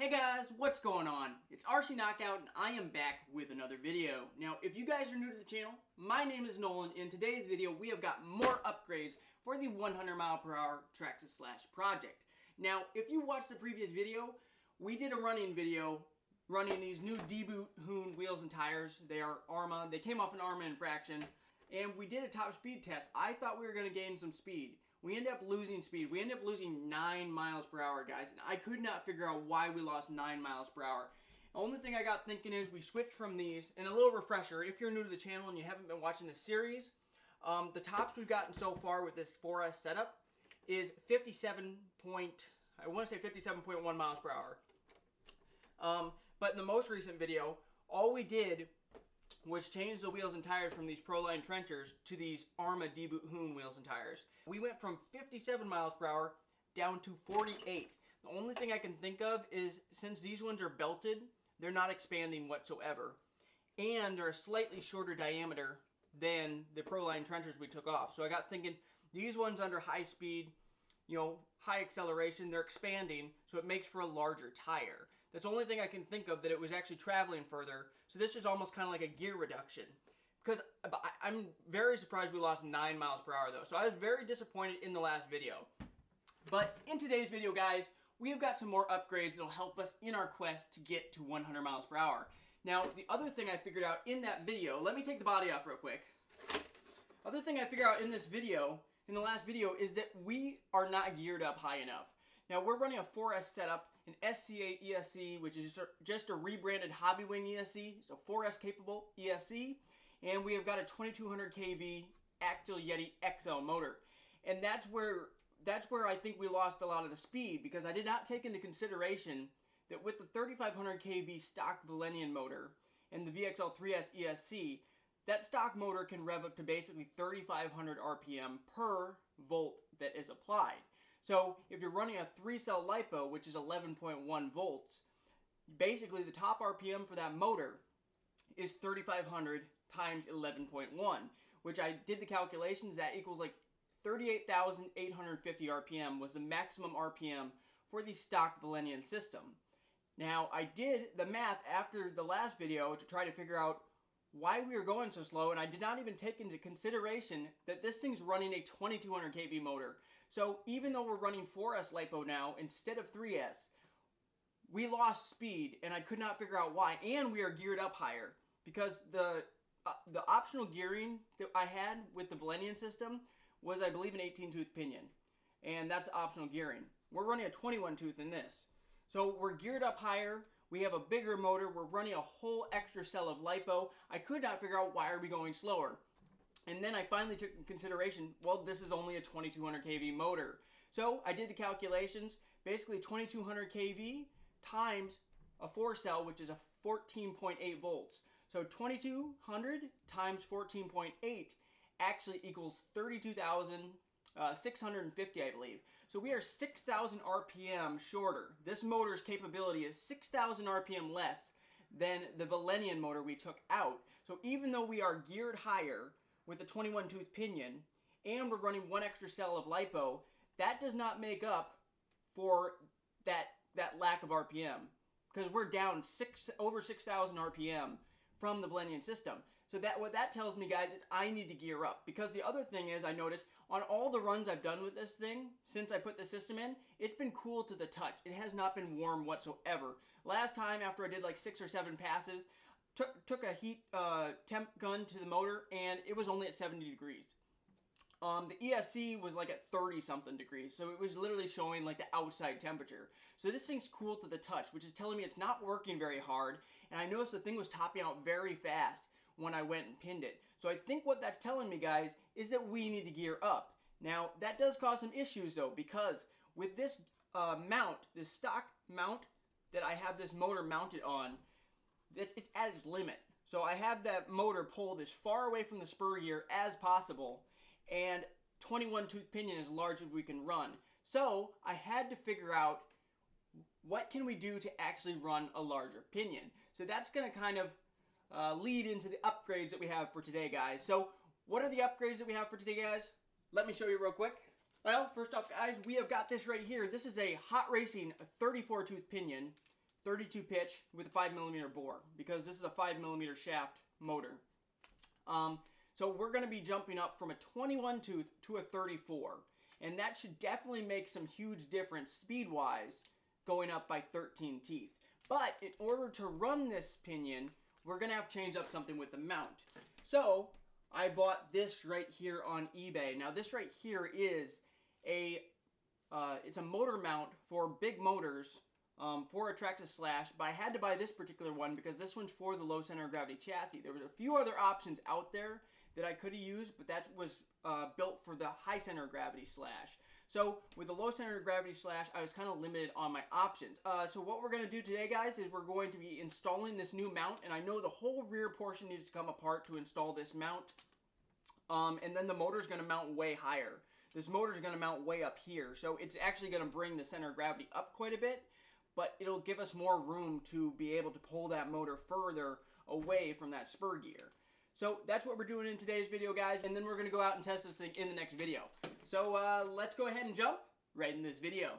Hey guys, what's going on? It's RC Knockout and I am back with another video. Now, if you guys are new to the channel, my name is Nolan. In today's video, we have got more upgrades for the 100mph Traxxas project. Now, if you watched the previous video, we did a running video running these new DIFF wheels and tires. They are ARMA. They came off an ARMA infraction. And we did a top speed test. I thought we were going to gain some speed. We ended up losing speed. We ended up losing 9 miles per hour, guys. And I could not figure out why we lost 9 miles per hour. The only thing I got thinking is we switched from these. And a little refresher, if you're new to the channel and you haven't been watching this series, the tops we've gotten so far with this 4S setup is 57.1 miles per hour. But in the most recent video, all we did was change the wheels and tires from these Proline trenchers to these ARMA DIFF wheels and tires. We went from 57 miles per hour down to 48. The only thing I can think of is since these ones are belted, they're not expanding whatsoever. And they're a slightly shorter diameter than the Proline trenchers we took off. So I got thinking, these ones under high speed, high acceleration, they're expanding, so it makes for a larger tire. That's the only thing I can think of, that it was actually traveling further. So this is almost kind of like a gear reduction. Because I'm very surprised we lost 9 miles per hour though. So I was very disappointed in the last video. But in today's video, guys, we have got some more upgrades that'll help us in our quest to get to 100 miles per hour. Now, the other thing I figured out in that video, let me take the body off real quick. Other thing I figured out in this video, in the last video, is that we are not geared up high enough. Now, we're running a 4S setup, an SC8 ESC, which is just a rebranded Hobby Wing ESC. It's a 4S capable ESC. And we have got a 2200 kV Axial Yeti XL motor. And that's where I think we lost a lot of the speed, because I did not take into consideration that with the 3500 kV stock Valenian motor and the VXL3S ESC, that stock motor can rev up to basically 3,500 RPM per volt that is applied. So if you're running a 3-cell LiPo, which is 11.1 volts, basically the top RPM for that motor is 3,500 times 11.1, which I did the calculations, that equals like 38,850 RPM was the maximum RPM for the stock Valenian system. Now, I did the math after the last video to try to figure out why we were going so slow, and I did not even take into consideration that this thing's running a 2200 kV motor. So even though we're running 4S LiPo now instead of 3S, we lost speed, and I could not figure out why. And we are geared up higher, because the optional gearing that I had with the Valenian system was, I believe, an 18-tooth pinion, and that's optional gearing. We're running a 21-tooth in this, so we're geared up higher. We have a bigger motor. We're running a whole extra cell of LiPo. I could not figure out why are we going slower. And then I finally took into consideration, well, this is only a 2200 kV motor. So I did the calculations. Basically 2200 kV times a 4-cell, which is a 14.8 volts. So 2200 times 14.8 actually equals 32,650, I believe. So we are 6,000 RPM shorter. This motor's capability is 6,000 RPM less than the Valenian motor we took out. So even though we are geared higher with a 21-tooth pinion, and we're running 1 extra cell of LiPo, that does not make up for that lack of RPM, because we're down over 6,000 RPM from the Valenian system. So what that tells me, guys, is I need to gear up. Because the other thing is, I noticed on all the runs I've done with this thing since I put the system in, it's been cool to the touch. It has not been warm whatsoever. Last time, after I did like 6 or 7 passes, took a heat temp gun to the motor, and it was only at 70 degrees. The ESC was like at 30-something degrees, so it was literally showing like the outside temperature. So this thing's cool to the touch, which is telling me it's not working very hard, and I noticed the thing was topping out very fast when I went and pinned it. So I think what that's telling me, guys, is that we need to gear up. Now, that does cause some issues though, because with this mount, this stock mount that I have this motor mounted on, it's at its limit. So I have that motor pulled as far away from the spur gear as possible, and 21-tooth pinion as large as we can run. So I had to figure out, what can we do to actually run a larger pinion? So that's going to kind of lead into the upgrades that we have for today, guys. So what are the upgrades that we have for today, guys? Let me show you real quick. Well, first off, guys, we have got this right here. This is a Hot Racing 34-tooth pinion, 32 pitch with a 5mm bore, because this is a 5mm shaft motor. So we're going to be jumping up from a 21 tooth to a 34, and that should definitely make some huge difference speed-wise going up by 13 teeth. But in order to run this pinion, we're going to have to change up something with the mount. So I bought this right here on eBay. Now this right here is it's a motor mount for big motors for a Traxxas Slash, but I had to buy this particular one because this one's for the low center of gravity chassis. There was a few other options out there that I could have used, but that was built for the high center of gravity Slash. So with the low center of gravity Slash, I was kind of limited on my options. So what we're going to do today, guys, is we're going to be installing this new mount, and I know the whole rear portion needs to come apart to install this mount, and then the motor's going to mount way higher. This motor's going to mount way up here, so it's actually going to bring the center of gravity up quite a bit, but it'll give us more room to be able to pull that motor further away from that spur gear. So that's what we're doing in today's video, guys, and then we're going to go out and test this thing in the next video. So let's go ahead and jump right in this video.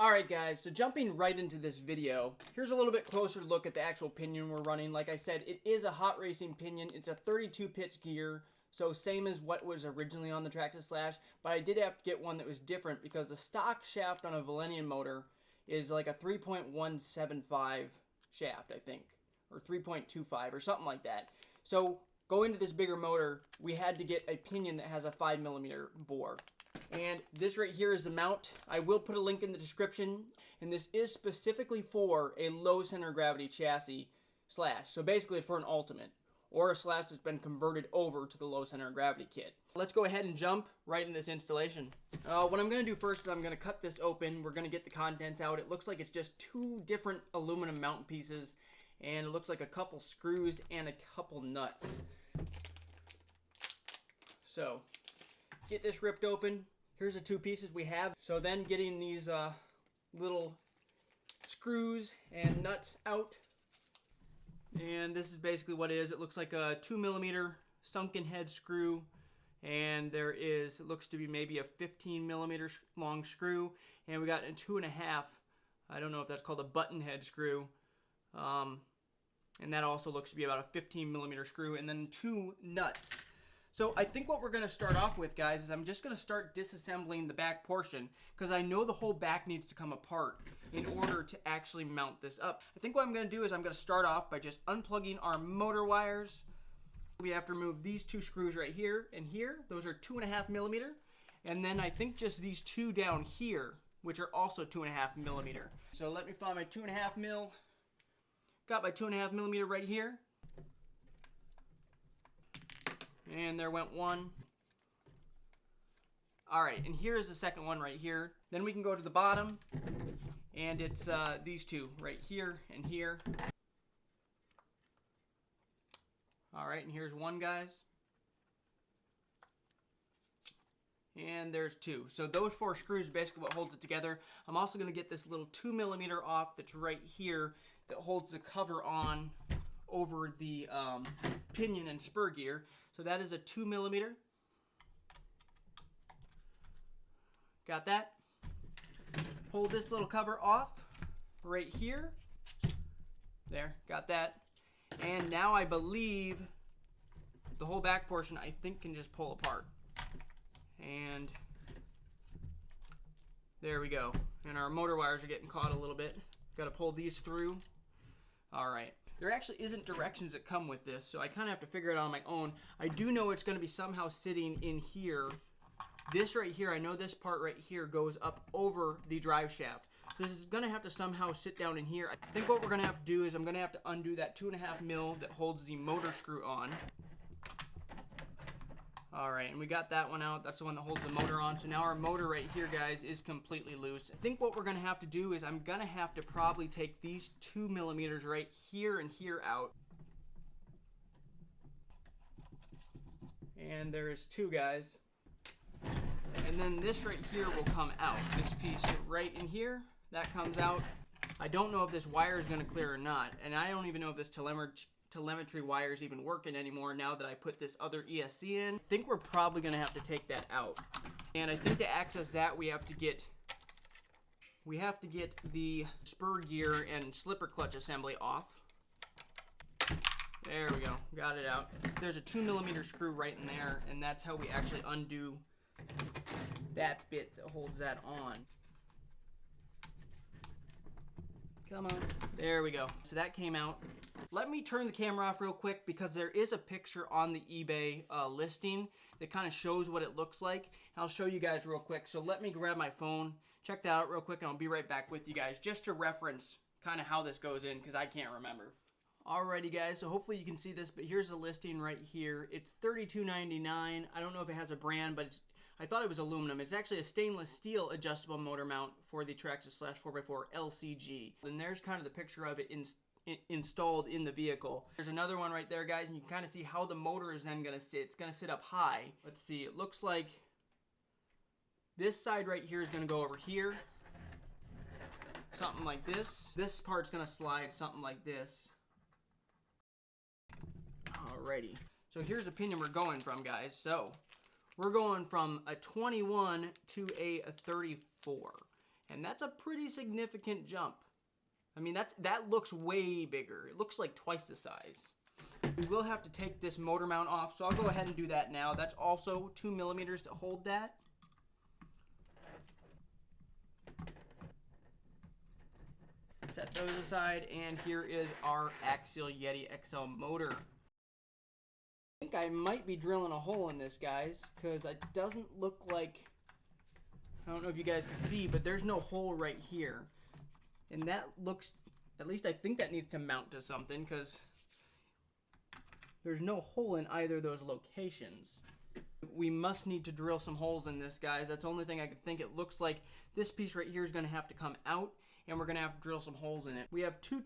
Alright guys, so jumping right into this video, here's a little bit closer look at the actual pinion we're running. Like I said, it is a hot racing pinion. It's a 32 pitch gear, so same as what was originally on the Traxxas Slash, but I did have to get one that was different because the stock shaft on a Valenian motor is like a 3.175 shaft, I think, or 3.25 or something like that. So going to this bigger motor, we had to get a pinion that has a 5mm bore. And this right here is the mount. I will put a link in the description, and this is specifically for a low center of gravity chassis Slash. So basically for an Ultimate, or a Slash that's been converted over to the low center of gravity kit. Let's go ahead and jump right in this installation. What I'm going to do first is I'm going to cut this open. We're going to get the contents out. It looks like it's just two different aluminum mount pieces, and it looks like a couple screws and a couple nuts. So get this ripped open. Here's the two pieces we have. So then getting these little screws and nuts out. And this is basically what it is. It looks like a 2mm sunken head screw, and there is, it looks to be maybe a 15mm long screw, and we got a 2.5, I don't know if that's called a button head screw, and that also looks to be about a 15mm screw, and then two nuts. So I think what we're going to start off with, guys, is I'm just going to start disassembling the back portion, because I know the whole back needs to come apart in order to actually mount this up. I think what I'm going to do is I'm going to start off by just unplugging our motor wires. We have to remove these two screws right here and here. Those are 2.5mm. And then I think just these two down here, which are also 2.5mm. So let me find my 2.5mm. Got my 2.5mm right here. And there went one. Alright, and here's the second one right here. Then we can go to the bottom, and it's these two right here and here. Alright, and here's one, guys. And there's two. So those four screws are basically what holds it together. I'm also going to get this little 2mm off that's right here that holds the cover on over the pinion and spur gear. So that is a 2mm. Got that? Pull this little cover off right here. There, got that. And now I believe the whole back portion, I think, can just pull apart. And there we go. And our motor wires are getting caught a little bit. Got to pull these through. All right. There actually isn't directions that come with this, so I kind of have to figure it out on my own. I do know it's going to be somehow sitting in here. This right here, I know this part right here goes up over the drive shaft. So this is going to have to somehow sit down in here. I think what we're going to have to do is I'm going to have to undo that 2.5mm that holds the motor screw on. Alright, and we got that one out. That's the one that holds the motor on. So now our motor right here, guys, is completely loose. I think what we're going to have to do is I'm going to have to probably take these 2mm right here and here out. And there's two, guys. And then this right here will come out. This piece right in here, that comes out. I don't know if this wire is going to clear or not. And I don't even know if this telemetry wire is even working anymore now that I put this other ESC in. I think we're probably going to have to take that out. And I think to access that, we have to get we have to get the spur gear and slipper clutch assembly off. There we go, got it out. There's a 2mm screw right in there, and that's how we actually undo that bit that holds that on. Come on, there we go. So that came out. Let me turn the camera off real quick because there is a picture on the eBay listing that kind of shows what it looks like. I'll show you guys real quick. So let me grab my phone, check that out real quick, and I'll be right back with you guys just to reference kind of how this goes in because I can't remember. Alrighty guys, so hopefully you can see this, but here's the listing right here. It's $32.99. I don't know if it has a brand, but I thought it was aluminum. It's actually a stainless steel adjustable motor mount for the Traxxas / 4x4 LCG. And there's kind of the picture of it installed in the vehicle. There's another one right there, guys, and you can kind of see how the motor is then going to sit. It's going to sit up high. Let's see, it looks like this side right here is going to go over here. Something like this. This part's going to slide something like this. Alrighty, so here's the pinion we're going from, guys. So we're going from a 21 to a 34, and that's a pretty significant jump. I mean, that looks way bigger. It looks like twice the size. We will have to take this motor mount off, so I'll go ahead and do that now. That's also 2mm to hold that. Set those aside, and here is our Axial Yeti XL motor. I think I might be drilling a hole in this, guys, because it doesn't look like, I don't know if you guys can see, but there's no hole right here. And that looks, at least I think that needs to mount to something, because there's no hole in either of those locations. We must need to drill some holes in this, guys. That's the only thing I could think. It looks like this piece right here is going to have to come out, and we're going to have to drill some holes in it. We have 2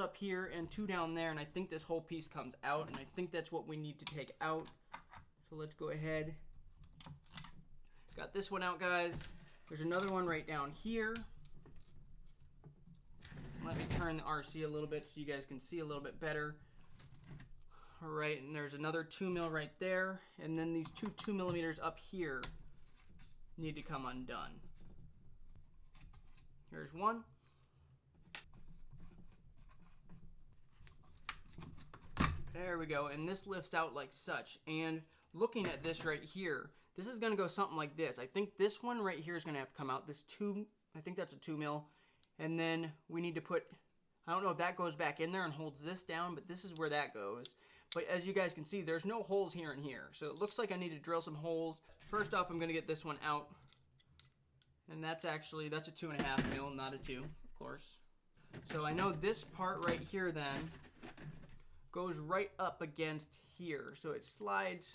up here and 2 down there, and I think this whole piece comes out, and I think that's what we need to take out. So let's go ahead. Got this one out, guys. There's another one right down here. Let me turn the RC a little bit so you guys can see a little bit better. All right, and there's another 2mm right there, and then these 2 up here need to come undone. Here's one. There we go, and this lifts out like such. And looking at this right here, this is going to go something like this. I think this one right here is going to have to come out. This I think that's a 2mm. And then we need to put, I don't know if that goes back in there and holds this down, but this is where that goes. But as you guys can see, there's no holes here and here. So it looks like I need to drill some holes. First off, I'm going to get this one out. And that's a 2.5mm, not a 2, of course. So I know this part right here then goes right up against here. So it slides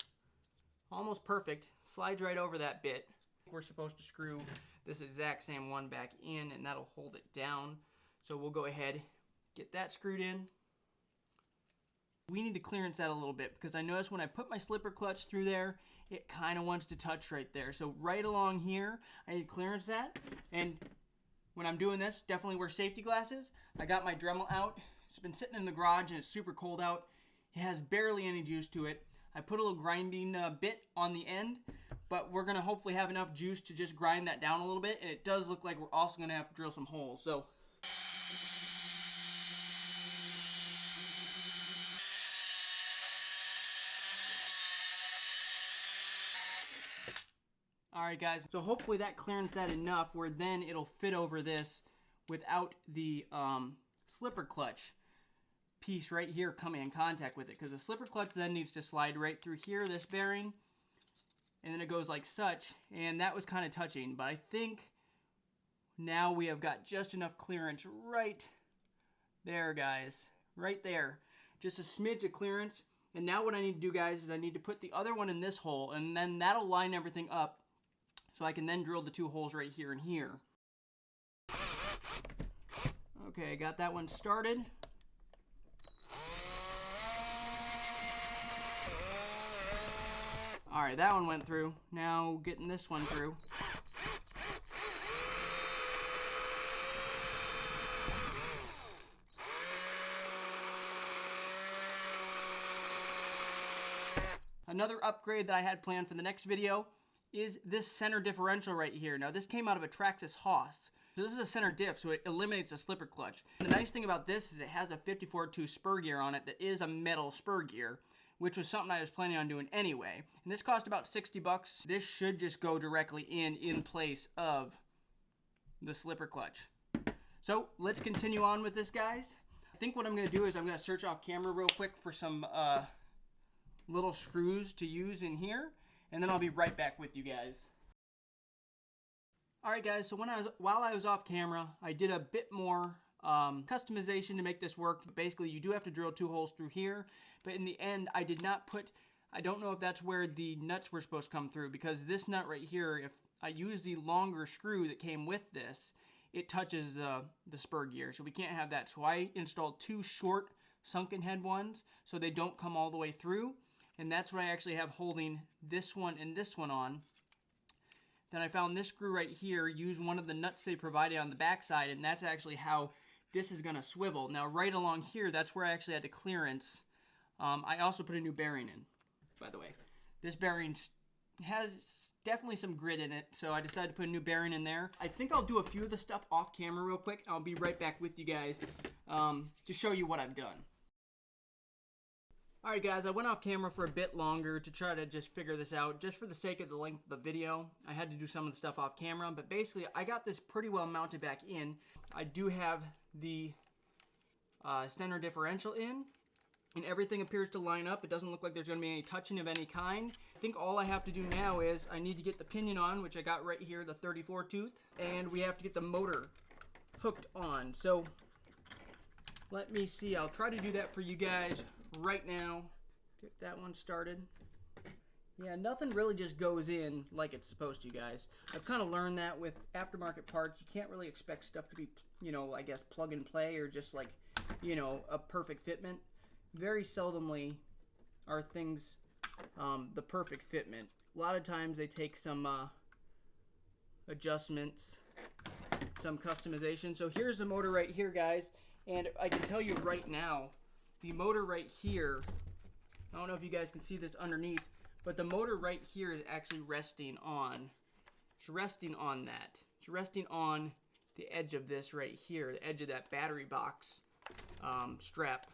almost perfect, slides right over that bit. We're supposed to screw this exact same one back in, and that'll hold it down. So we'll go ahead, get that screwed in. We need to clearance that a little bit because I noticed when I put my slipper clutch through there, it kind of wants to touch right there. So right along here, I need to clearance that. And when I'm doing this, definitely wear safety glasses. I got my Dremel out. It's been sitting in the garage and it's super cold out. It has barely any juice to it. I put a little grinding bit on the end, but we're gonna hopefully have enough juice to just grind that down a little bit. And it does look like we're also gonna have to drill some holes. So alright guys, so hopefully that clearance that enough where then it'll fit over this without the slipper clutch piece right here coming in contact with it, because the slipper clutch then needs to slide right through here, this bearing, and then it goes like such, and that was kind of touching, but I think now we have got just enough clearance right there, guys, right there, just a smidge of clearance. And now what I need to do, guys, is I need to put the other one in this hole, and then that'll line everything up so I can then drill the 2 holes right here and here. Okay, I got that one started. Alright, that one went through. Now getting this one through. Another upgrade that I had planned for the next video is this center differential right here. Now this came out of a Traxxas Hoss. So this is a center diff, so it eliminates the slipper clutch. And the nice thing about this is it has a 54-2 spur gear on it that is a metal spur gear, which was something I was planning on doing anyway. And this cost about 60 bucks. This should just go directly in place of the slipper clutch. So let's continue on with this, guys. I think what I'm gonna do is I'm gonna search off camera real quick for some little screws to use in here, and then I'll be right back with you guys. Alright guys, so while I was off camera, I did a bit more customization to make this work. Basically, you do have to drill 2 holes through here, but in the end, I did not put, I don't know if that's where the nuts were supposed to come through, because this nut right here, if I use the longer screw that came with this, it touches the spur gear, so we can't have that. So I installed 2 short sunken head ones, so they don't come all the way through, and that's what I actually have holding this one and this one on. Then I found this screw right here, used one of the nuts they provided on the back side, and that's actually how this is going to swivel. Now right along here, that's where I actually had to clearance. I also put a new bearing in, by the way. This bearing has definitely some grit in it, so I decided to put a new bearing in there. I think I'll do a few of the stuff off camera real quick. I'll be right back with you guys to show you what I've done. Alright guys, I went off camera for a bit longer to try to just figure this out, just for the sake of the length of the video. I had to do some of the stuff off camera, but basically I got this pretty well mounted back in. I do have the center differential in, and everything appears to line up. It doesn't look like there's going to be any touching of any kind. I think all I have to do now is I need to get the pinion on, which I got right here, the 34 tooth, and we have to get the motor hooked on. So let me see, I'll try to do that for you guys right now. Get that one started. Yeah, nothing really just goes in like it's supposed to, guys. I've kind of learned that with aftermarket parts. You can't really expect stuff to be, you know, I guess plug and play or just like, you know, a perfect fitment. Very seldomly are things the perfect fitment. A lot of times they take some adjustments, some customization. So here's the motor right here, guys, and I can tell you right now, the motor right here, I don't know if you guys can see this underneath, but the motor right here is actually resting on, it's resting on that. It's resting on the edge of this right here, the edge of that battery box strap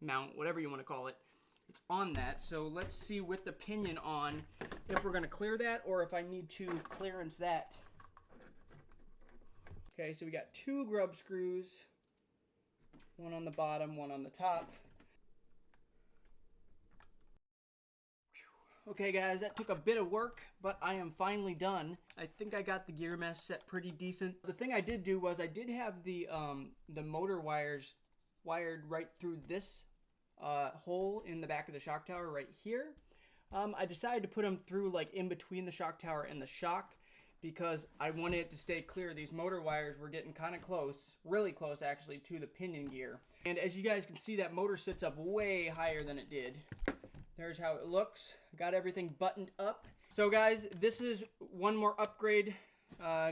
mount, whatever you want to call it. It's on that. So let's see with the pinion on if we're going to clear that or if I need to clearance that. Okay, so we got 2 grub screws, one on the bottom, one on the top. Okay guys, that took a bit of work, but I am finally done. I think I got the gear mesh set pretty decent. The thing I did do was I did have the motor wires wired right through this hole in the back of the shock tower right here. I decided to put them through like in between the shock tower and the shock because I wanted it to stay clear. These motor wires were getting kind of close, really close actually, to the pinion gear. And as you guys can see, that motor sits up way higher than it did. There's how it looks. Got everything buttoned up. So guys, this is one more upgrade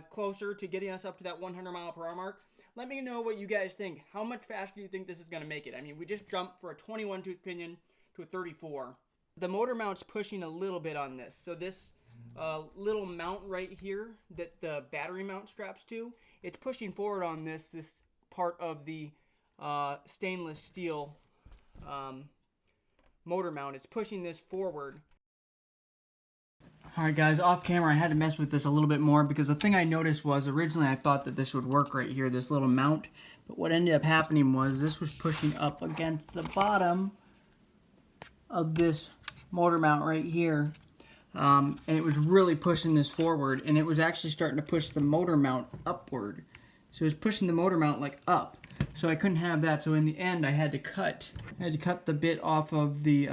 closer to getting us up to that 100 mile per hour mark. Let me know what you guys think. How much faster do you think this is going to make it? I mean, we just jumped for a 21 tooth pinion to a 34. The motor mount's pushing a little bit on this. So this little mount right here that the battery mount straps to, it's pushing forward on this part of the stainless steel motor mount. It's pushing this forward. Alright guys, off camera I had to mess with this a little bit more because the thing I noticed was originally I thought that this would work right here, this little mount, but what ended up happening was this was pushing up against the bottom of this motor mount right here, and it was really pushing this forward, and it was actually starting to push the motor mount upward. So it was pushing the motor mount like up. So I couldn't have that, so in the end I had to cut the bit off of the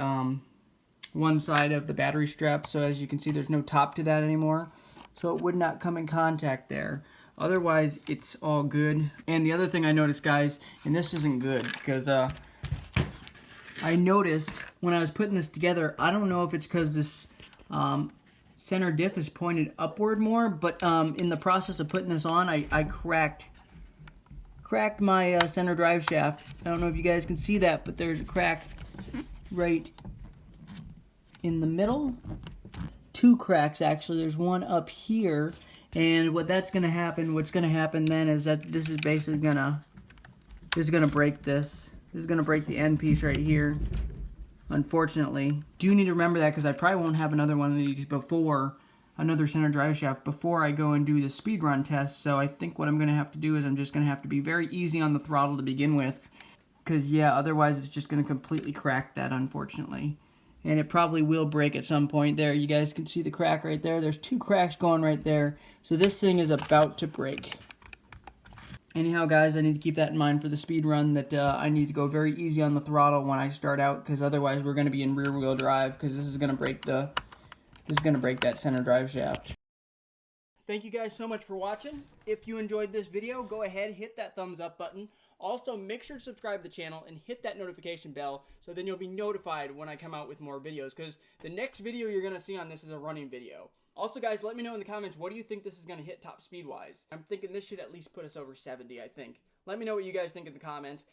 one side of the battery strap, so as you can see there's no top to that anymore, so it would not come in contact there. Otherwise it's all good. And the other thing I noticed, guys, and this isn't good because I noticed when I was putting this together, I don't know if it's because this center diff is pointed upward more, but in the process of putting this on, I cracked my center drive shaft. I don't know if you guys can see that, but there's a crack right in the middle. 2 cracks actually. There's one up here, And what's going to happen then is that this is basically going to break this. This is going to break the end piece right here, unfortunately. Do need to remember that because I probably won't have another one of these before, another center drive shaft, before I go and do the speed run test. So I think what I'm going to have to do is I'm just going to have to be very easy on the throttle to begin with. Because, yeah, otherwise it's just going to completely crack that, unfortunately. And it probably will break at some point there. You guys can see the crack right there. There's 2 cracks going right there. So this thing is about to break. Anyhow, guys, I need to keep that in mind for the speed run, that I need to go very easy on the throttle when I start out, because otherwise we're going to be in rear wheel drive, because this is going to break that center drive shaft. Thank you guys so much for watching. If you enjoyed this video, go ahead, hit that thumbs up button. Also, make sure to subscribe to the channel and hit that notification bell so then you'll be notified when I come out with more videos, because the next video you're going to see on this is a running video. Also, guys, let me know in the comments, what do you think this is going to hit top speed-wise? I'm thinking this should at least put us over 70, I think. Let me know what you guys think in the comments.